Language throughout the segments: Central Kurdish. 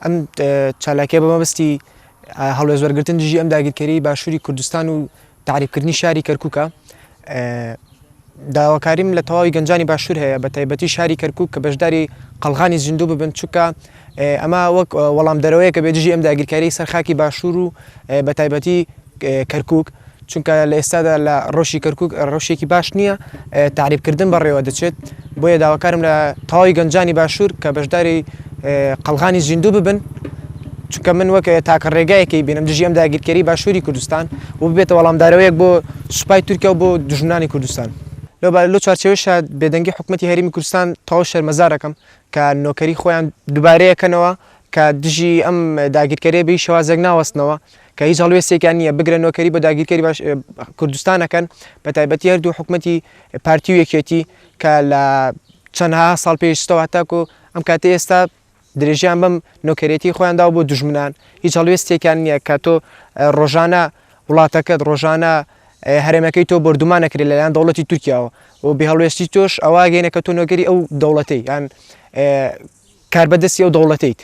ئەم چالاکیە بە مەبەستی هەڵوێزوەرگرتن دژی ئەم داگیرکەری باشووری کوردستان و تعریفکردنی شاری کەرکووکە. داواکاریم لە تەواوی گەنجانی باشوور هەیە، بە تایبەتی شاری کەرکووک کە بەشداری قەڵغانی زیندوو ببن، چونکە ئەمە وەک وەڵام دەرەوەیە کە بێ دژی ئەم داگیرکاری سەرخاکی باشوور و بە تایبەتی کەرکووک، چونکە لە ئێستادا لە ڕۆژی کەرکووک ڕۆژێکی باش نییە تعریفکردن بەڕێوە دەچێت. بۆیە داواکارم لە تەواوی گەنجانی باشوور کە بەشداری قەڵغانی زیندوو ببن، چونکە من وەک تاکە ڕێگایەکی بینم دژی ئەم داگیرکەری باشووری کوردستان و ببێتە وەڵامدارەوەیەک بۆ سوپای تورکیا و بۆ دژمنانی کوردستان. لۆ چارچێوەشە بێدەنگی حکوومەتی هەرێمی کوردستان تەواو شەرمەزارەکەم کە نۆکەری خۆیان دووبارەیەکەنەوە کە دژی ئەم داگیرکەریە بە هیچ شێوازێک ناوەستنەوە، کە هیچ هەڵوێستێکیان نییە بگرە نۆکەری بۆ داگیرکەری کوردستانەکەن، بە تایبەتی هەردوو حکوومەتی پارتی و یەکێتی کە لە چەندها ساڵ پێشتەوە تاکو ئەم کاتێ ئێستا درێژیان بەم نۆکەرێتی خۆیاندا بۆ دژمنان، هیچ هەڵوێستێکیان نییە کە تۆ ڕۆژانە وڵاتەکەت ڕۆژانە هەرێمەکەی تۆ بردومان نەکرێت لەلایەن دەوڵەتی تورکیاوە و بێهەڵوێستی تۆش ئەوە گەینە کە تۆ نۆکەری ئەو دەوڵەتەی یان کاربەدەستی ئەو دەوڵەتەیت.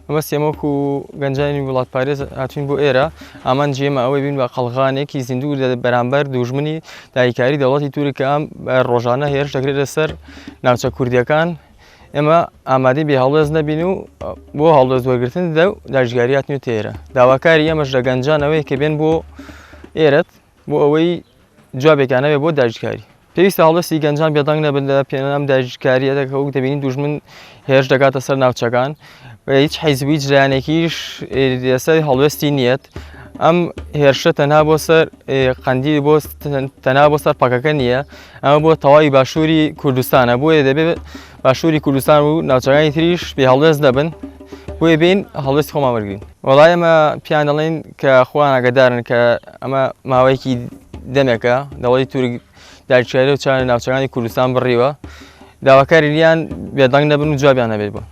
مەبەستی ئەمەکو گەنجانی وڵات پارێز هاتوین بۆ ئێرە ئامان جێمە ئەوەی بین بە قەڵغانێکی زیندوو بەرامبەر دوژمنی داگیرکاری دەوڵەتی تورکیا ڕۆژانە هێرش دەکرێتە سەر ناوچە کوردیەکان. ئێمە ئامادەی بێ هەڵوێز نەبین و بۆ هەڵوێزوەرگرتن داژگاری هاتنوتە ئێرە. داواکاری ئەمەش لە گەنجانەوەی کە بێن بۆ ئێرەت بۆ ئەوەی جوابێکیان هەبێ بۆ داژگاری. پێویستە هەڵوێستی گەنجان بێدەنگ نەبن لە پێنام داژگاریەکە وەک دەبینین دوژمن هێرش دەکاتە سەر ناوچەکان، هیچ حیزبی جرایانێکیش لەسەر هەڵوێستی نیەت. ئەم هێرشە تەنها بۆ سەر قەندی تەنها بۆ سەر پەکەکە نییە، ئەمە بۆ تەواوی باشووری کوردستانە، بۆیە دەبێت باشووری کوردستان و ناوچەکانی تریش بێ هەڵوێز نەبن، بۆیە بین هەڵوێستی خۆمان وەرگرین. وەڵای ئەمە پیان دەڵێن کە خۆیان ئاگادارن کە ئەمە ماوەیەکی دەمێکە دەوڵەتی تورک داگیرکاری و ناوچەکانی کوردستان بڕیوە، داواکاری لیان بێدەنگ نەبن و جوابیان هەبێت بوو.